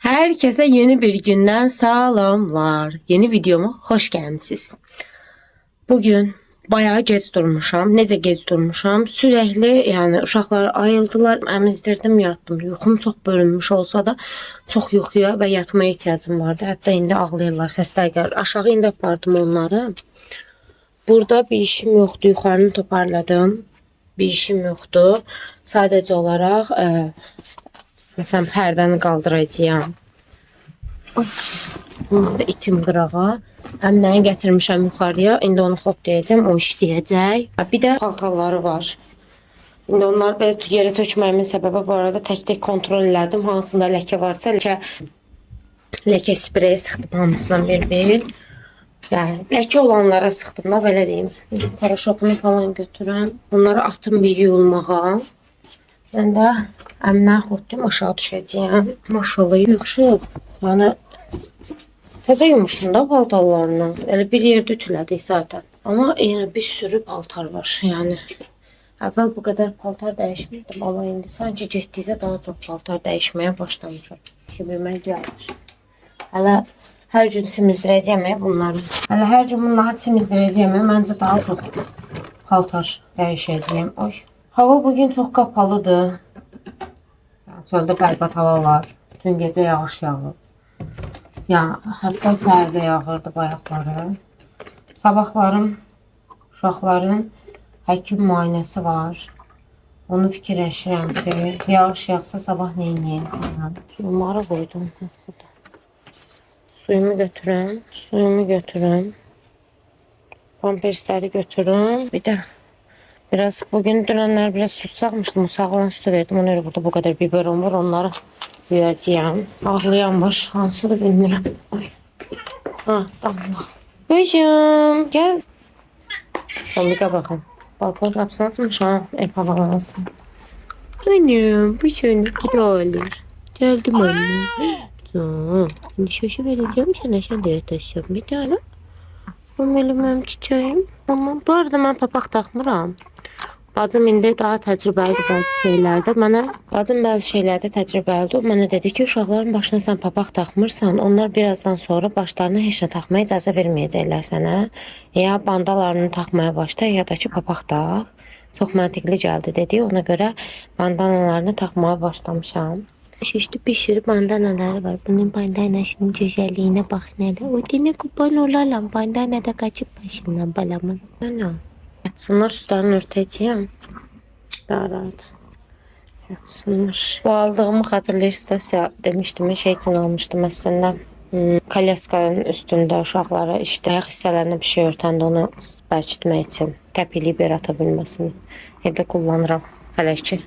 Herkese yeni bir günden salamlar. Yeni videoma hoş gelmişsiniz. Bugün bayağı gec durmuşam. Necə gec durmuşam? Sürekli yani uşaqlar ayıldılar. Əmizdirdim, yatdım. Yuxum çox bölünmüş olsa da çox yuxuya və yatmaya ehtiyacım vardı. Hətta indi ağlayırlar, səslər gəlir. Aşağı indi apardım onları. Burada bir işim yoxdur. Yuxarını toparladım. Bir işim yoxdur. Sadəcə olaraq məsələn pərdəni qaldıracağam. Bunu da itim qırağa. Əmnəni gətirmişəm yuxarıya. İndi onu xop deyəcəm, o işləyəcək. Bir də paltarları var. İndi onları belə yerə tökməyimin səbəbi bu arada tək-tək kontrol elədim. Hansında ləkə varsa ləkə spreyi sıxdım hamısından bir. Yəni ləkə olanlara sıxdım da belə deyim. Paraşokunu falan götürəm. Onları atım bir yuyulmağa. Mən də əmnəni xopdum, aşağı düşəcəyəm. Maşallah yığışıb. Yəni təzə yumuşdum da paltarlarını. Elə bir yerdə ütülədik zaten. Amma yenə bir sürü paltar var. Yəni əvvəl bu qədər paltar dəyişmirdim, amma indi sanki getdikcə daha çox paltar dəyişməyə başlamışam. Şibirmək gəlmiş. Hələ hər gün çimizdirəcəyəm bunları. Hələ hər gün bunları çimizdirəcəyəm. Məncə daha çox paltar dəyişəcəyəm. Oy. Hava bugün çox qapalıdır. Çöldə bərbad hava var. Bütün gecə yağış yağır. Ya hətta səhərdə yağırdı bayaqları. Sabahlarım uşaqların həkim müayinəsi var. Onu fikirləşirəm ki, yağış yağsa sabah nə edəcəm? Suyumu qoydum. Suyumu götürüm. Pampersləri götürüm. Bir də biraz bugün dünənlər biraz süt sağmışdım. Sağılan sütü verdim. Ona görə burada bu qədər biberon var. Onları yuyacağım. Ağlayan var. Hansıdır bilmirəm. Ay. Ha, Damla. Kızım, gel. Tomika bakın. Balkon kapısını açmış ha. Ev havalansın. Annem, bu seni olur. Geldim anne. Canım. Şimdi şaşı vereceğim sana şöyle taşıyacağım bir tane. Bu benim çiçeğim. Ama bu arada ben papaq taxmıram. Bacım indi daha təcrübəlidir bəzi şeylərdə. Bacım bəzi şeylərdə təcrübəlidir. Mənə dedi ki, uşaqların başına sən papaq taxmırsan, onlar birazdan sonra başlarına heç nə taxmaya icazə verməyəcəklər sənə. Ya bandalarını taxmaya başla, ya da ki, papaq tax. Çox məntiqli gəldi dedi. Ona görə bandanalarını taxmaya başlamışam. Şişdi bir sürü bandanaları var. Bunun bandanasının gözəlliyinə bax nədir. O dini kurban olaram. Bandana da qaçıb başından balamın. Nə? Yatsınlar, üstlerini örteceğim. Daha rahat. Yatsınlar. Bu aldığımı xatırlayırsınız demiştim. Şey için almıştım aslında. Kalyaskanın üstündə uşaqlara işte ayaq hissələrinə bir şey örtəndə onu bərkitmək üçün. Təpiliyib yer ata bilməsini. Evdə kullanıram hələ ki.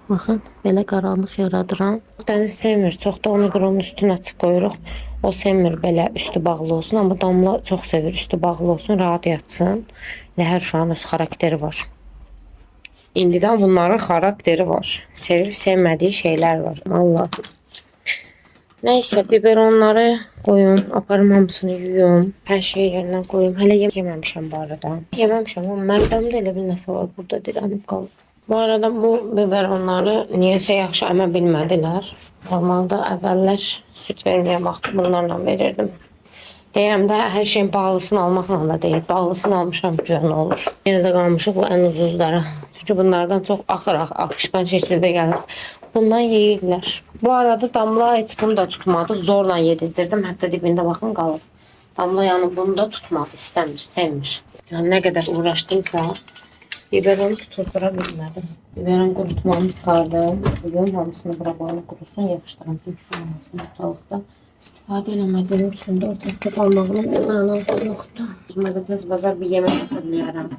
Baxın, belə qaranlıq yaradıram. Dəniz sevmir, çox da onu qronun üstünə açıq qoyuruq. O sevmir belə üstü bağlı olsun, amma Damla çox sevir üstü bağlı olsun, rahat yatsın. Hər uşağın öz xarakteri var. İndidən bunların xarakteri var. Sevib sevmədiyi şeylər var. Allah. Nəysə, biberonları qoyum, aparım hamısını yuyum. Hər şeyi yerindən qoyum. Hələ yeməmişəm bu arada. Yeməmişəm, amma məndəmdə elə bir nəsə var burada dirənib qalıb. Bu arada bu biberonları niyəsə yaxşı əmə bilmədilər. Normalda əvvəllər süt verməyə vaxtı bunlarla verirdim. Deyirəm də hər şeyin bağlısını almaqla da deyil. Bağlısını almışam ki, nə olur. Yenə də qalmışıq bu ən ucuzlara. Çünki bunlardan çox axışqan şəkildə gəlir. Bundan yeyirlər. Bu arada Damla heç bunu da tutmadı. Zorla yedizdirdim. Hətta dibində baxın qalıb. Damla yəni bunu da tutmadı. İstəmir, sevmir. Yəni nə qədər uğraşdımsa biberonu tutuldura bilmədim. Biberon qurutmamı çıxardım. Bugün hamısını bırabalım qurusun, yaxşıdıram. Çünki olmasın ortalıqda. İstifadə eləmədiyim üçün də ortalıqda qalmağının mənası yoxdur. Özümə də tez bazar bir yemək hazırlayarım.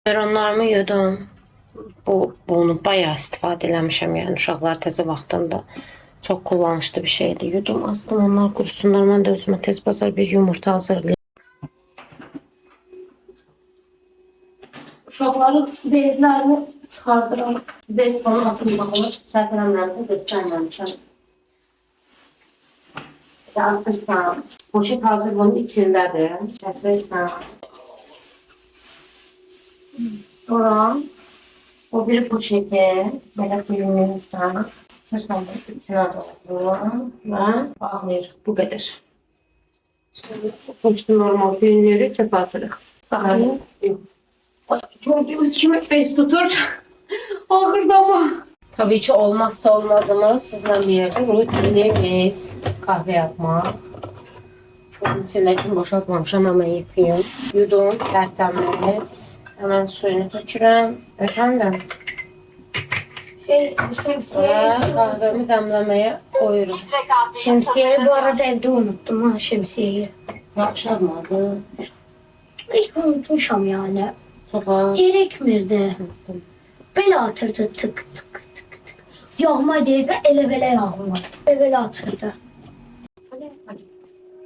Biberonlarımı yudum. Bunu bayağı istifadə eləmişəm. Yəni uşaqlar təzə vaxtında çox kullanışlı bir şeydi. Yudum astım onlar qurusunlar. Mən də özümə tez bazar bir yumurta hazırlayayım. Uşaqların bezlərini çıxardıram. Sizə heç bana atılmamalı. Səhv eləmirəmsə göstərməmişəm. Atırsan. Poşet hazır bunun içindədir. Kəsirsən. Sonra o bir poşeti belə quyumuzdan atırsan içinə doğru və bağlayırıq. Bu qədər. Poşeti normal quyunuyoruz, çöpe atırıq. Sağlayın. Gördüğümüz kimi bez tutur. Ağırda mı? Tabii ki olmazsa olmazımız sizlə birlikte rutinimiz kahve yapmak. Bunun içindeki boşaltmamışam ama yıkayım. Yudum tertemiz. Hemen suyunu tökürəm. Efendim? Kahvemi demlemeye koyuyorum. Şemsiyeyi bu arada evde unuttum ha şemsiyeyi. Yakışamadı. İlk unutmuşam yani. Sokağa. Gerekmirdi. Belə atırdı tık tık tık tık. Yağma derdi elə belə yağma. Elə belə atırdı.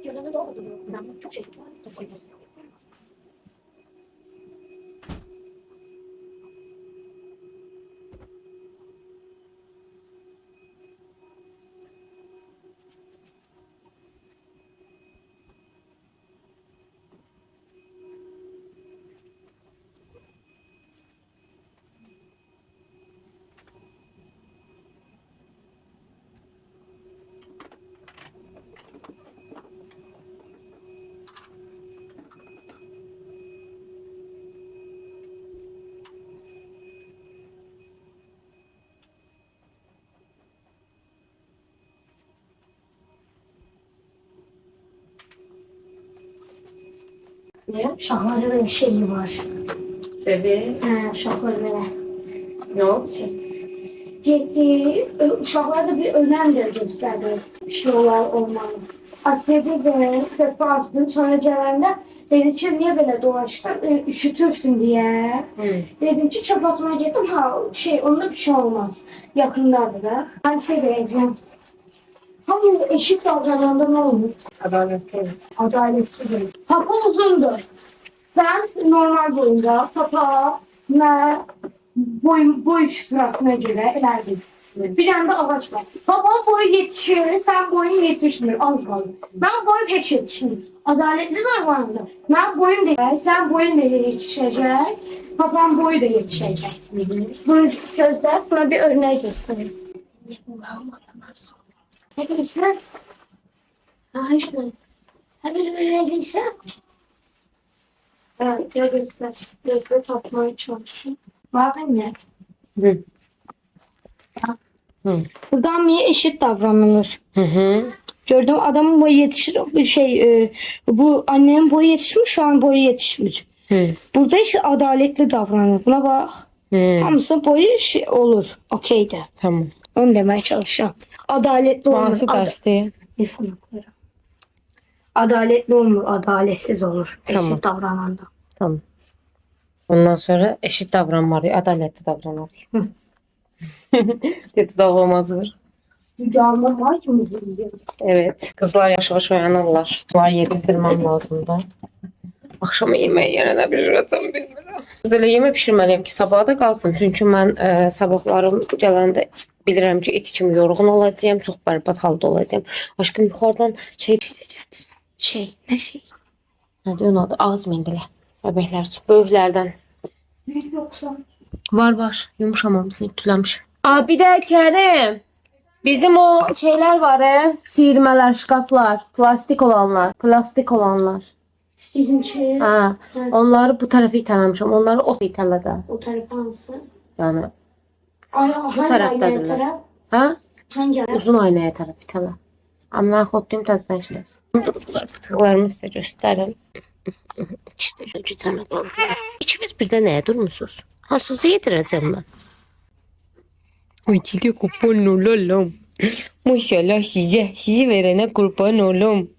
Yanına da oldu. Ben çok şey var. Ne? Uşaqların böyle şeyi var. Sevi. Uşaqlar belə. Yok. Ciddi, uşaqlarda bir önəm də göstərir. Şeyler olmalı. Aslında de sefa açtım sonra gələndə dedi ki niye böyle dolaşsan üşütürsün diye. Dedim ki çöp atmaya gittim ha onda bir şey olmaz. Yakındadır da. Ben şey diyeceğim. Hani eşit davrananda ne olur? Adaletli. Adaletsiz değil. Papa uzundur. Ben normal boyunda papa ve boy sırasına göre ilerledim. Bir anda ağaç var. Babam boyu yetişiyor, sen boyun yetişmiyor. Az kaldı. Ben boyum hiç yetişmiyor. Adaletli davrandı. Ben boyum da sen boyun da yetişecek. Babam boyu da yetişecek. Bunu gözler, buna bir örnek göstereyim. Ne bilirsin? Ha işte. Hadi ne bilirsin? Evet, göster. Gözle tapmaya çalışın. Var mı? Hı. Buradan niye eşit davranılır? Hı. Gördüm adamın boyu yetişir. Bu annenin boyu yetişmiş, şu an boyu yetişmiş. Burada işte adaletli davranır. Buna bak. Hamısı boyu olur. Okey de. Tamam. Onu demeye çalışacağım. Adaletli olmur. Nasıl dersi? İnsan hakları. Adaletli olmur, adaletsiz olur. Tamam. Eşit davrananda. Tamam. Ondan sonra eşit davranmalıyıq, adaletli davranmalıyıq. Kötü davranmaz var. Rüyamda var mı bu? Evet. Kızlar yavaş yavaş uyanırlar. Bunlar yedizdirmem lazım da. Akşama yemeği yerine pişirəcəm bilmirəm. Belə yemək pişirməliyəm ki, sabaha da qalsın. Çünki mən sabahlarım gələndə bilirəm ki, eti kimi yorğun olacağım, çox bərbad halda olacağım. Aşkım yuxarıdan şey edəcək. Ne şey? Nədir onun adı? Ağız mendili. Bəbəklər üçün. Böyüklərdən. Bir yoksa. Var. Yumuşamamışsın, ütüləmiş. Aa, bir de Kerim. Bizim o şeyler var sıyırmalar, şkaflar. Plastik olanlar. Sizin şey. Ha, onları bu tarafa itələmişəm. Onları o itələdə. O taraf hansı? Yani Hangi taraftadılar. aynaya taraf? ha? Hangi taraf? Uzun aynaya taraf itələ. Amma xotduyum təzdən işləsin. Fıtıqlarımı sizə göstərim. İşte şu cücənə qaldı. İkiniz birdə nəyə durmusunuz? Hansızı yedirəcəm mən? Ay dili kurban olalım. Maşallah sizi verene kurban olum.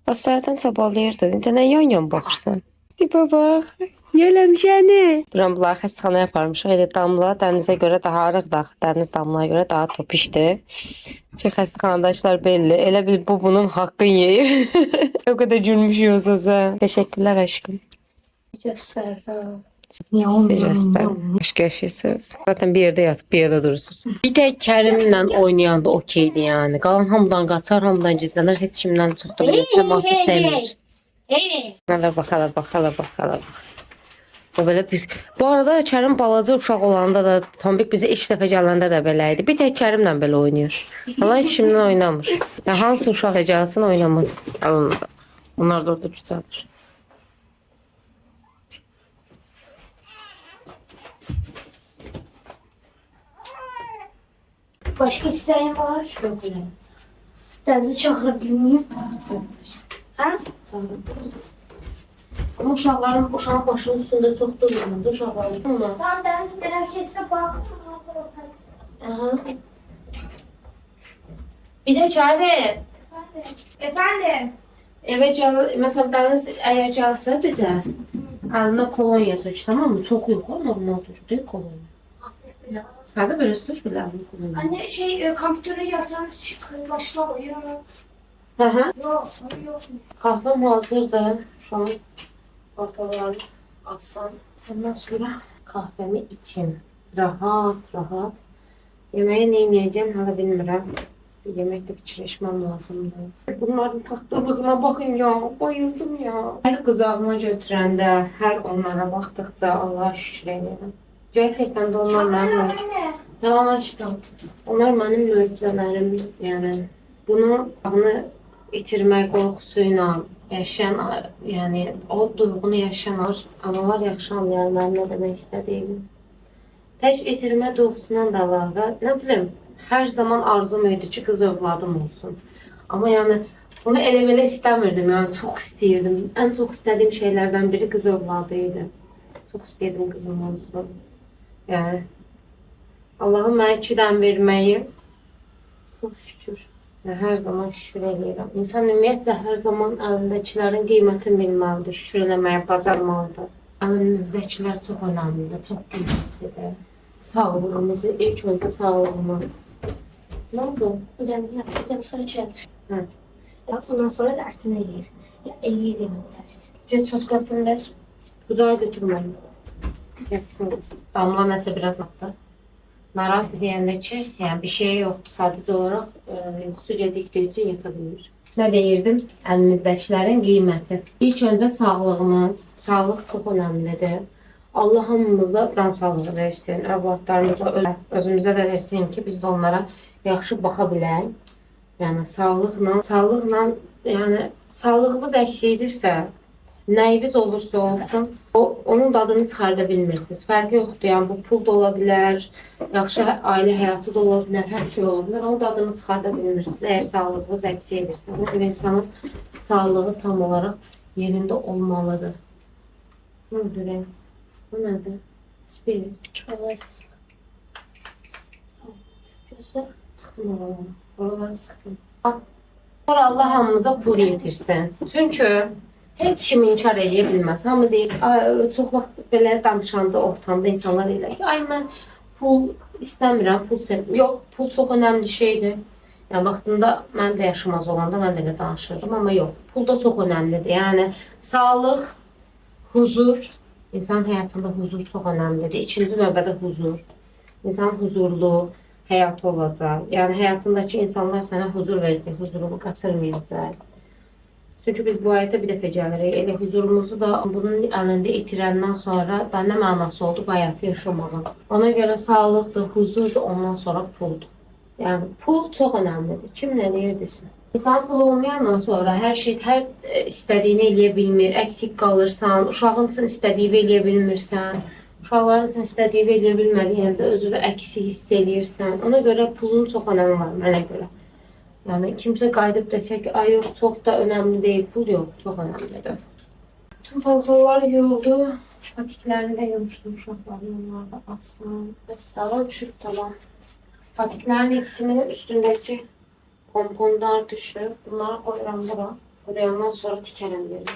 Baslardan çabalayırdı. İnternete yan yan baxırsan. Tipə bax. Yeləmişəni. Duran bunları xəstəxanaya aparmışıq. Elə Damla dənizə görə daha arıqdır. Dəniz Damlaya görə daha topişdir. Çünki xəstəxanadaşlar belli. Elə bil bu bunun haqqını yeyir. O kadar gülmüşük o sözə. Teşekkürler aşkım. Göstersen. Size göster. Başka yaşıyorsunuz. Zaten bir yerde yatıp bir yerde durursunuz. Bir tek Kerim'le oynayan da okeydi yani. Qalan hamıdan qaçar, hamıdan gizlənir. Heç kimdən çox da belə təması sevmir. Hala bax, hala bax, hala bax, hala bax. O belə bir... Bu arada Kerim balaca uşaq olanda da, Tombik bizi ilk dəfə gələndə də belə idi. Bir tek Kerim'lə belə oynayır. Hala heç kimdən oynamır. Ya hansı uşaq gəlsin oynamaz. Alınır. Onlar da orada güzəldir. Başka isteğin var? Yok öyle. Denizi çağırabilir miyim? Ha? Çağırabiliriz. Ama uşağın başının üstünde çok durmuyordu uşaqların. Ama. Tamam Deniz merak etse baksın. Aha. Bir de Kerim. Efendim? Eve mesela Deniz eğer gelse bize eline kolonya tök, tamam mı? Çok yok ama normal tök değil kolonya. Sade böyle tök bile eline kolonya. Anne kampütöre yardım başla ya. Hı hı. Yok, yok. Kahvem hazırdı. Şu an ortalarını alsam. Ondan sonra kahvemi içeyim. Rahat rahat. Yemeğe ne yiyeceğim hala bilmiyorum. Bir yemekte bir çileşmem lazımdı. Bunların tatlılığına bakın ya. Bayıldım ya. Her kızağıma götürəndə, her onlara baktıkça Allah'a şükür ederim. Gerçekten de onlar benim Anne. Tamam aşkım. Onlar benim möcüzələrim. Yani bunu itirmək qorxusuyla yaşayan, yani o duyğunu yaşayanlar, analar yaxşı anlayar mənim nə demək istədiyimi. Tək itirmə duyğusundan da əlavə, nə bilim, hər zaman arzum idi ki, qız övladım olsun. Amma yəni bunu elə belə istəmirdim, yəni çox istəyirdim. Ən çox istədiyim şeylərdən biri qız övladı idi. Çox istəyirdim qızım olsun. Yəni Allah'ın mənə 2 dənə verməyi çox şükür. Hər zaman şükür edirəm. İnsan ümumiyyətlə hər zaman əlindəkilərin qiymətini bilməlidir, şükür eləməyə bacarmalıdır. Əlimizdəkilər çox önəmlidir, çox qiymətlidir. Sağlığımızı, ilk öncə sağlığımız. Ne oldu? Hocam sonra şey. Hı. Ondan sonra dersine gir. Ya 50 lira ders. Get soskasını ver. Buzağa götürməm. Yatsın. Damla nəsə biraz naptı. Narahat deyəndə ki, yəni bir şey yoxdur. Sadəcə olaraq yuxusu gecikdiyi üçün yata bilmir. Nə deyirdim? Əlimizdəkilərin qiyməti. İlk öncə sağlığımız. Sağlıq çox önəmlidir. Allah hamımıza can sağlığı versin. Övladlarımıza, özümüzə də versin ki, biz də onlara yaxşı baxa bilək. Yəni sağlıqla, yəni sağlığımız əksikdirsə, nəyiniz olursa olsun, onun dadını çıxarda bilmirsiniz. Fərqi yoxdur. Yəni bu pul da ola bilər, yaxşı ailə həyatı da ola bilər, hər şey ola bilər. Onun dadını çıxarda bilmirsiniz. Əgər sağlığınız əksikdirsə, bir insanın sağlığı tam olaraq yerində olmalıdır. Nə görək? Bu nədir? Spirit. Evet. Gözle. Sıxdım oraları. Oraları sıxdım. Sonra Allah hamımıza pul yetirsin. Çünki heç kim inkar edə bilməz. Hamı deyir, çox vaxt belə danışanda ortamda insanlar deyirlər ki, ay mən pul istəmirəm, pul sevmirəm. Yox, pul çox önəmli şeydir. Yəni vaxtında mənim də yaşım az olanda mən də elə danışırdım, amma yox, pul da çox önəmlidir. Yəni sağlıq, huzur, insan həyatında huzur çox önəmlidir. İkinci növbədə huzur. İnsan huzurlu həyatı olacaq. Yəni həyatındakı insanlar sənə huzur verəcək, huzurunu qaçırmayacaq. Çünki biz bu həyata bir dəfə gəlirik. Elə huzurumuzu da bunun əlində itirəndən sonra da nə mənası oldu bu həyatı yaşamağın. Ona görə sağlıqdır, huzurdur, ondan sonra puldur. Yəni pul çox önəmlidir. Kim nə deyir desin. İnsan pul olmayandan sonra hər istədiyini eləyə bilmir, əksik qalırsan, uşağın üçün istədiyini eləyə bilmirsən. Uşaqların üçün istədiyini eləyə bilmədiyində özünü əksik hiss eləyirsən. Ona görə pulun çox önəmi var mənə görə. Yəni kimsə qayıdıb desə ki, ay yox, çox da önəmli deyil, pul yox, çox önəmlidir. Tüm paltolar yuyuldu. Patiklərini də yumuşdum uşaqların, onları da assın. Salon düşüb tamam. Patiklərin ikisinin üstündəki pomponlar düşüb. Bunları qoyuram bura. Qoyandan sonra tikərəm yerim.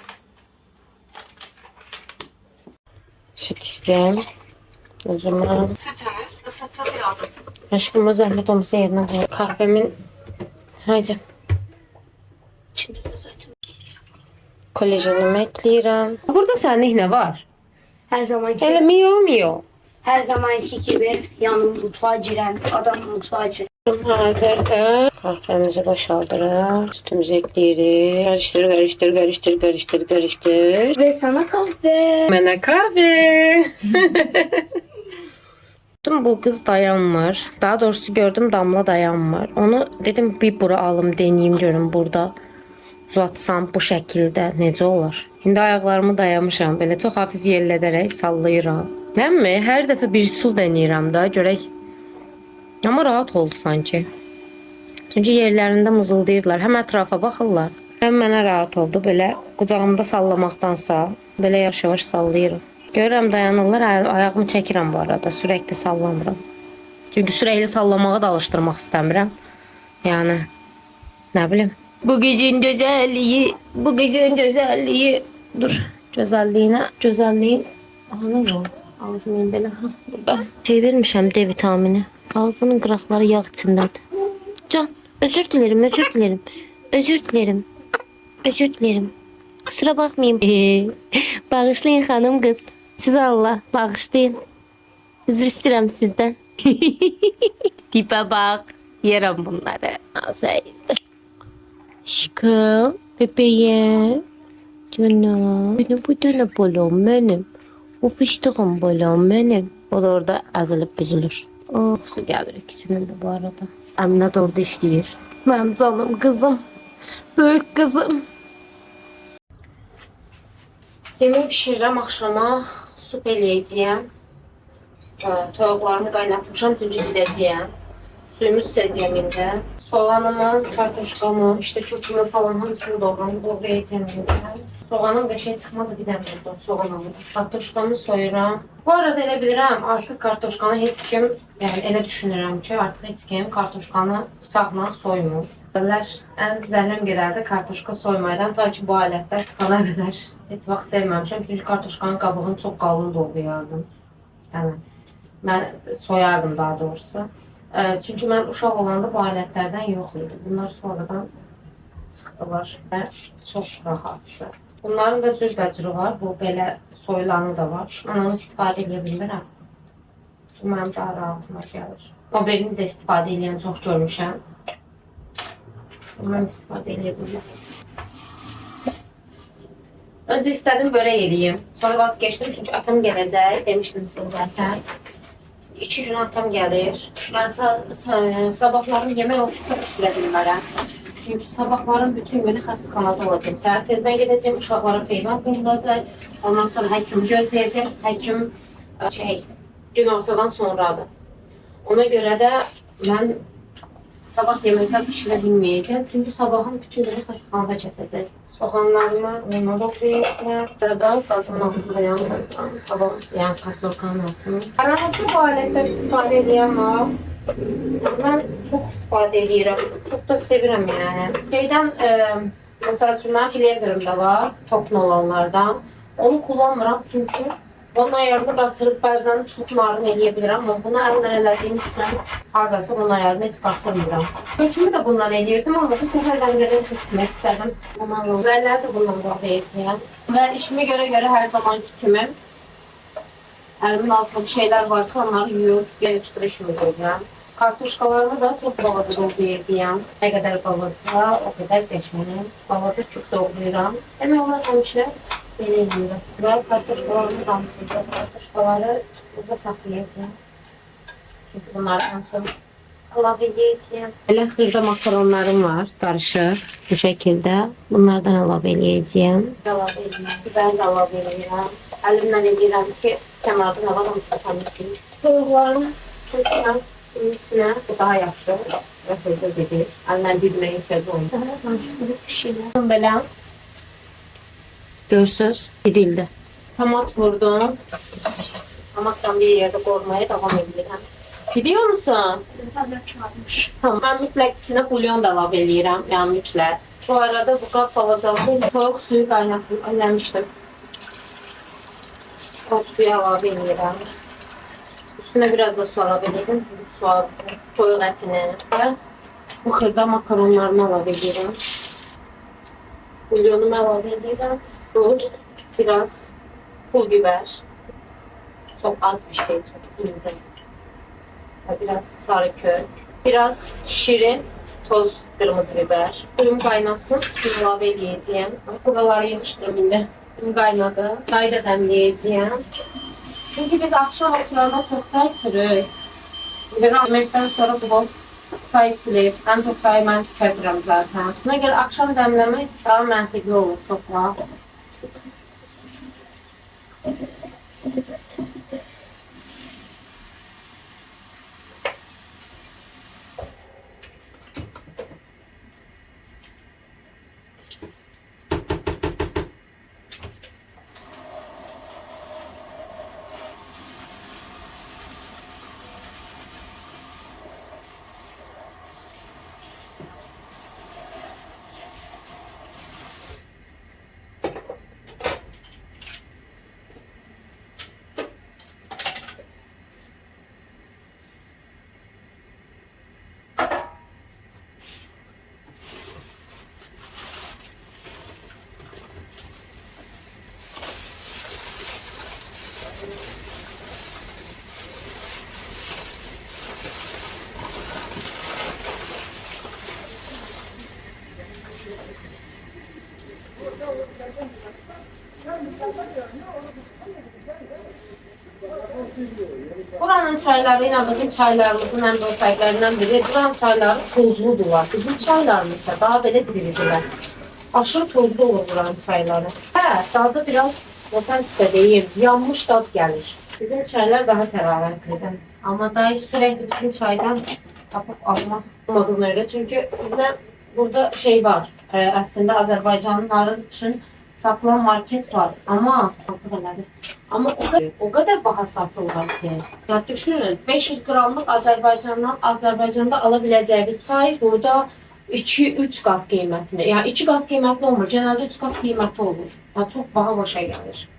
Süt isteyen. O zaman Sütünüz ısıtılıyor. aşkıma zahmet olmasa yerine koy. Kahvemin haydi. İçinde de zaten. Kolajenimi ekleyirəm. Burada sənin ne var? Her zamanki Elə miyo. her zamanki gibi yanım mutfağa giren adam mutfağa giren. Hazırdır. Kahvemizi boşaldıraq. Sütümüzü ekləyirik. Karıştır. Ve sana kahve. Mənə kahve. Bu kız dayanmır. Daha doğrusu gördüm Damla dayanmır. Onu dedim bir bura alım deneyim görüm burada uzatsam bu şəkildə necə olur? İndi ayaqlarımı dayamışam. Belə çox hafif yellədərək sallayıram. Nəmi? Hər dəfə bir sul denəyirəm da görək. Amma rahat oldu sanki. Çünki yerlərində mızıldayırlar. Həm ətrafa baxırlar. Həm mənə rahat oldu. Belə qucağımda sallamaqdansa belə yavaş-yavaş sallayıram. Görürəm dayanırlar. Ayağımı çəkirəm bu arada. Sürekli sallamıram. Çünki sürekli sallamağa da alışdırmaq istəmirəm. Yəni nə bilim. Bu gecənin gözəlliyi. Dur. Gözəlliyin. Aha nə var? Ağzım indələ. Ha, burada. Şey vermişəm D vitamini. Ağzının qıraqları yağ içindədir. Can, özür dilerim. Kusura bakmayın. Bağışlayın hanım kız. Siz Allah bağışlayın. Özür isterim sizden. Tipe bak. Yerim bunları. Azaydı. Aşkım. Bebeğim. Canım. Benim bu tane balon benim. O fıştığım balon benim. O da orada azılıp büzülür. Oh su gelir ikisinin de bu arada. Emine de orada işleyir. Benim canım kızım. Büyük kızım. Yemek pişirirəm axşama. Sup eləyəcəyəm. Toyuqlarımı qaynatmışam, çünki gidəcəyəm. Suyumu süzəcəyəm indi. Soğanımı, kartoşkamı, işte çürkümü falan hamısını doğrayacağım indi. Soğanım qəşəng çıxmadı, bir dənə burada soğan alırım. Kartoşkamı soyuram. Bu arada elə bilirəm, artıq kartoşkanı heç kim, yəni elə düşünürəm ki, artıq heç kim kartoşkanı bıçaqla soymur. Ən zəhləm gedərdi kartoşka soymaydan, ta ki bu alətlər çıxana qədər heç vaxt sevməmişəm. Çünki kartoşkanın qabığını çox qalın doğrayardım. Yəni, mən soyardım daha doğrusu. Çünki mən uşaq olanda bu alətlərdən yox idi. Bunlar sonradan çıxdılar və çox rahatdır. Bunların da cürbəcürü var. Bu belə soyulanı da var. Mən onu istifadə edə bilmirəm. Bu mənim daha rahatıma gəlir. O birini də istifadə edən çox görmüşəm. Mən istifadə edə bilmirəm. Öncə istədim börək eləyim. Sonra vazgeçdim çünki atam gələcək. Demişdim sizə zaten. 2 gün atam gəlir. Mən sabahlarını yemək oturup pişirə bilmərəm. Çünkü sabahların bütün günü xəstəxanada olacağım. Səhər tezdən gedəcəm, uşaqlara peyvənd qurulacaq. Ondan sonra həkimi gözləyəcəm. Həkim gün ortadan sonradır. Ona görə də mən sabah yeməklər pişirə bilməyəcəm. Çünki sabahın bütün günü xəstəxanada keçəcək. Soğanlarımı ona doğrayacağım. Burada qazımın altında yanım. Yəni kastorkanın altını. Aranızda bu alətlər istifadə edən var. Ben çok istifadə edirəm. Çok da sevirəm yəni. Mesela üçün mənim blenderim də var, toplu olanlardan. Onu kullanmıram çünki onun ayarını qaçırıb bəzən çox narin eləyə bilirəm. Amma bunu əlimlə elədiyim üçün hardasa bunun ayarını heç qaçırmıram. Kökümü də bundan eləyirdim, amma bu səfər rənglərini tutmaq istədim. Biberləri də bundan doğrayacağım. Və işime görə hər zamanki kimi əlimin altında bir şeyler varsa onları yuyub, yerləşdirə işimi görürəm. Kartuşkalarımı da çok balaca doğrayacağım. Ne kadar balaca, o kadar geçmenim. Balaca çok doğrayacağım. Hemen onlar həmişə belə ediyorum. Ve kartuşkalarımı damsızda. Kartuşkaları burada saklayacağım. Çünkü bunlardan sonra alabileceğim. Belə xırda makaronlarım var, karışık bu şekilde. Bunlardan alabileceğim. Ben de alabileceğim. Əlimdən edirəm ki, kənardan alalımsa tanışayım. Soğuqlarımı çəkirəm. İçine bu daha yaxşı və hızlı gedir. Əlindən bilməyə ehtiyacı olmur. Daha sanki bir şeyler. Belə görsüz, gidildi. Tomat vurdum. Tomatdan bir yerde qormaya davam edirəm. Biliyor musun? Tamam. Ben mütləq içine bulyon da əlavə eləyirəm. Yəni mütləq. Bu arada bu qab balacalığı toyuq suyu qaynatmışdım. O suyu əlavə edirəm. Üstüne biraz da su əlavə edəcəm. Çünki su azdır. Toyuq ətini və bu xırda makaronlarını əlavə edirəm. Bulyonumu əlavə edirəm. Tuz, biraz pul biber. Çok az bir şey, çok ince. Ve biraz sarı kök. Biraz şirin toz kırmızı biber. Suyum kaynasın. Suyu əlavə edəcəyəm. Buraları yığışdırım indi. Suyum qaynadı. Çay da dəmləyəcəyəm. Çünkü biz akşam oturanda çok çay içirik. Yemekten sonra bol çay içilir. En çok çayı ben tüketirim zaten. Buna göre akşam demlemek daha məntiqli olur çok rahat. Buranın çayları yine bizim çaylarımızın en büyük fərqlərindən biri. Buranın çayları tozludular. Bizim çaylarımız ise daha belə diridirlər. Aşırı tozlu olur buranın çayları. Dadı biraz nefes istədiyim, yanmış dad gəlir. Bizim çaylar daha tərarətlidir. Ama dayı sürekli bütün çaydan tapıp almaq olmadığına göre. Çünkü bizde burada şey var. Aslında Azərbaycanlıların üçün satılan market var. Ama o kadar baha satırlar ki. Ya düşünün 500 gramlık Azerbaycan'da alabileceğimiz çay burada 2-3 kat kıymetli. Yani 2 kat kıymetli olmur. Genelde 3 kat kıymetli olur. Yani çok baha başa gelir.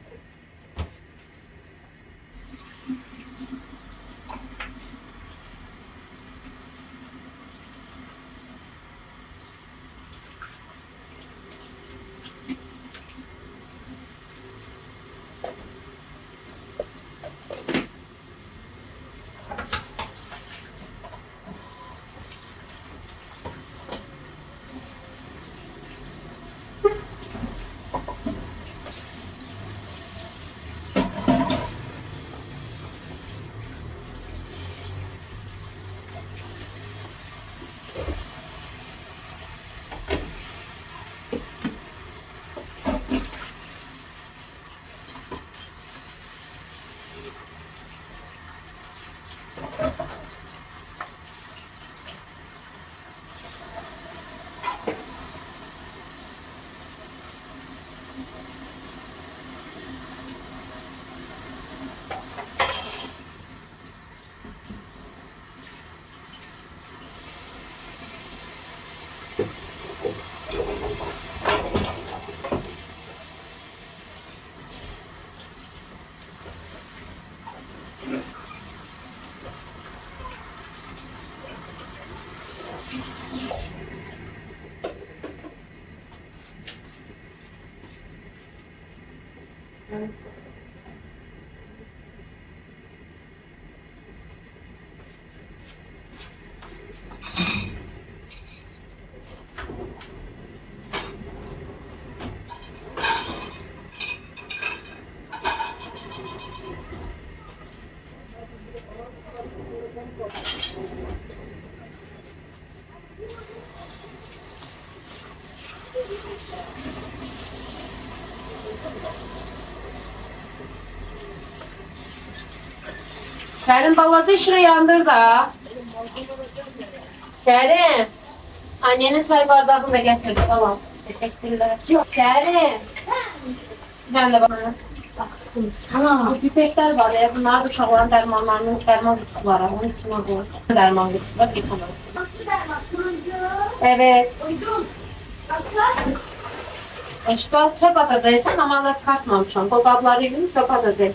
Kerim balası işini yandır da. Kerim. Annenin çay bardağını da getirdi falan. Teşekkürler. Yok Kerim. Ben de bana. Bak sana. Bu pipetler var ya. Bunlar da uşaqların derman kutuları. Onun içine koy. Derman kutuları bir sana. Evet. Uydum. İşte çöp atacaksan ama da çıkartmamışım. Bu kabları yiyip çöp atacak.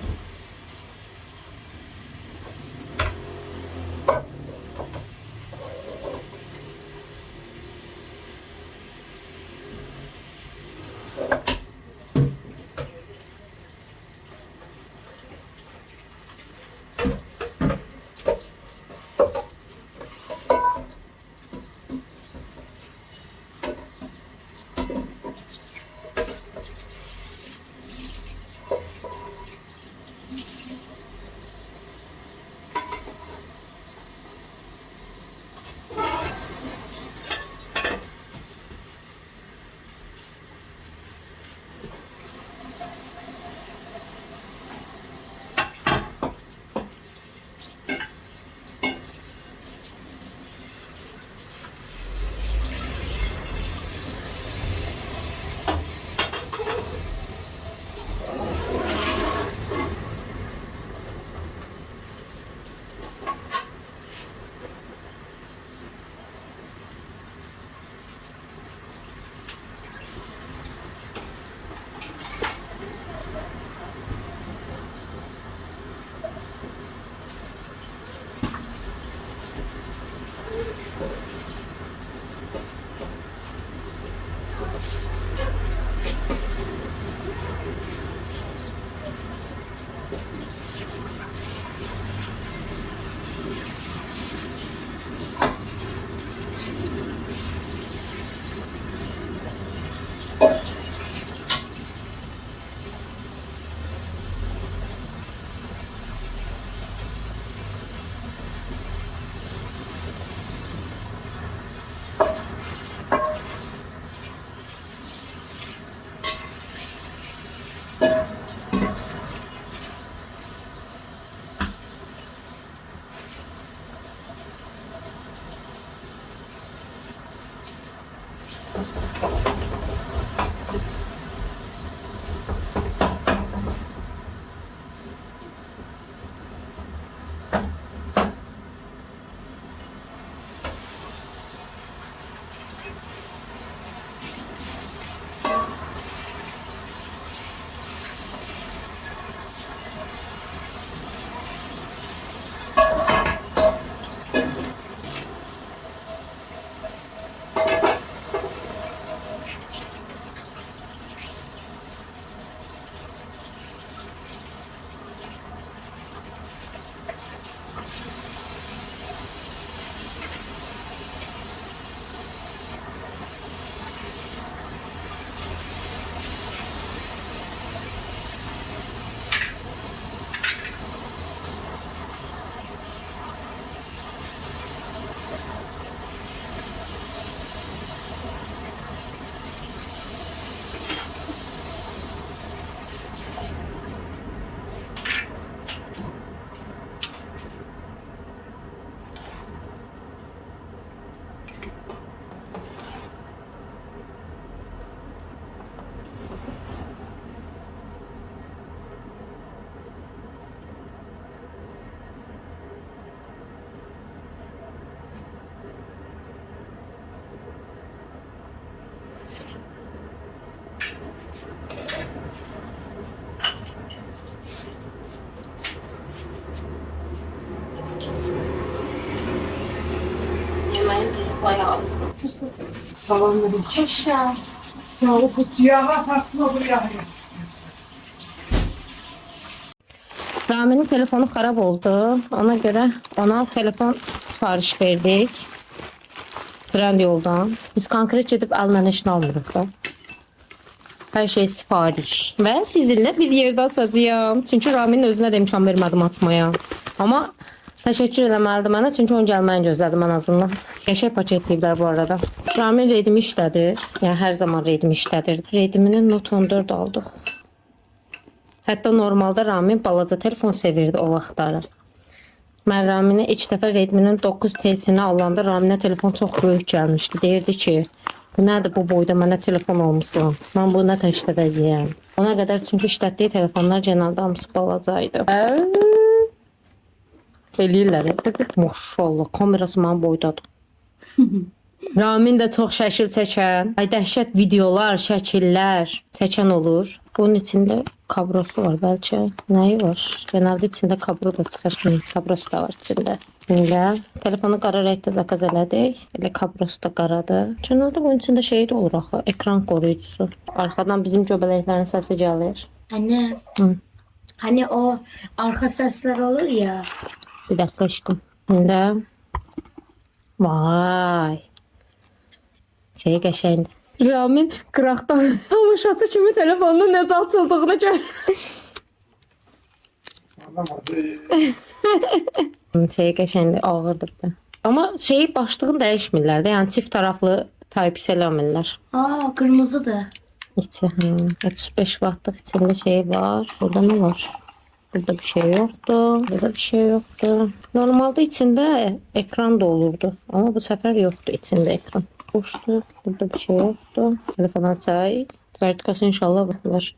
Yemeğin tuzu bayağı az. Tırsın. Salam verin. Yaşa. Sağ ol kutuya atasına buraya. Rami'nin telefonu xarab oldu. Ona görə ona telefon sifariş verdik. Trendyoldan. Biz konkret gedib almanı işini almırıq da. Hər şey sifariş. Və sizinlə bir yerdə açacağım. Çünki Rami'nin özünə də imkan vermədim atmaya. Amma təşəkkür eləməlidir mənə. Çünki onun gəlməyini gözlədim ən azından. Qəşəng paketləyiblər bu arada. Rami'nin redimi işlədir. Yəni hər zaman redimi işlədir. Rediminin Note 14 aldıq. Hətta normalda Rami balaca telefon sevirdi o vaxtları. Mən Raminə ilk dəfə Redmi-nin 9T-sini alanda Raminə telefon çox böyük gəlmişdi. Deyirdi ki, bu nədir bu boyda mənə telefon almışsın. Mən bunu nə işlədəcəyəm. Ona qədər çünki işlətdiyi telefonlar genelde hamısı balacaydı. Eləyirlər. Tık maşallah kamerası mənim boydadır. Ramin də çox şəkil çəkən, ay dəhşət videolar, şəkillər çəkən olur. Bunun içində kabrosu var bəlkə. Nəyi var? Genelde içində kabro da çıxır. Kabrosu da var içində. Belə telefonu qara rəngdə zakaz elədik. Elə kabrosu da qaradır. Genelde bunun içində şey də olur axı, ekran qoruyucusu. Arxadan bizim göbələklərin səsi gəlir. Anne. Hı. Hani o arka sesler olur ya. Bir dakika aşkım. Şimdi. Vay. Şey qəşəngdir. Ramin qıraqdan tamaşaçı kimi telefonun necə açıldığını gör. Şey qəşəngdir, ağırdır da. Amma şeyi başlığını dəyişmirlər də. Yəni çift taraflı Type-C eləmirlər. Aa, kırmızıdır. İçi 35 wattlıq içində şey var. Burada ne var? Burada bir şey yoktu. Burada bir şey yoktu. Normalde içinde ekran da olurdu. Ama bu sefer yoktu içinde ekran. Boştu. Burada bir şey yoktu. Telefon açayım. Sertifikası inşallah var.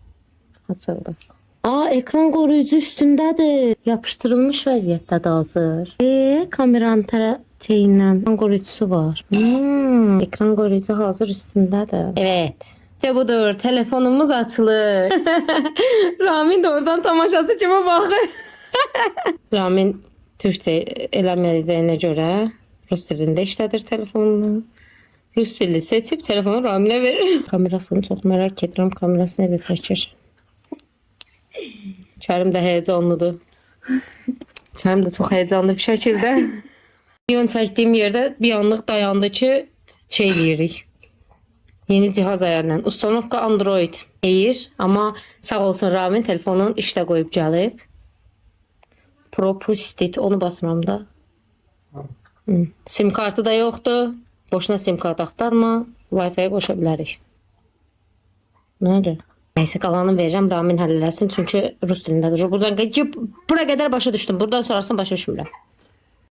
Açıldı. Aa, ekran koruyucu üstündedir. Yapıştırılmış vəziyyətdə hazır. Kameranın şeyindən ekran koruyucusu var. Ekran koruyucu hazır üstündedir. Evet. İşte budur. Telefonumuz açılır. Ramin de oradan tamaşası kimi baxır. Ramin Türkçe eləməyəcəyinə görə Rus dilində işlədir telefonunu. Rus dili seçib telefonu Raminə verir. Kamerasını çox merak edirəm. Kamerası necə çəkir? Kərim də heyecanlıdır. Kərim də çox heyecanlı bir şəkildə. Videonu çəkdiyim yerdə bir anlıq dayandı ki, şey deyirik. Yeni cihaz ayarlanan. Ustanovka Android deyir. Ama sağ olsun Ramin telefonun işdə qoyub gəlib. Propustit onu basıram da. Sim kartı da yoxdur. Boşuna sim kart axtarma. Wi-Fi-yə qoşa bilərik. Nədir? Neyse qalanını verirəm. Ramin həll eləsin. Çünki Rus dilindədir. Buradan bura qədər başa düşdüm. Buradan sonrasını başa düşmürəm.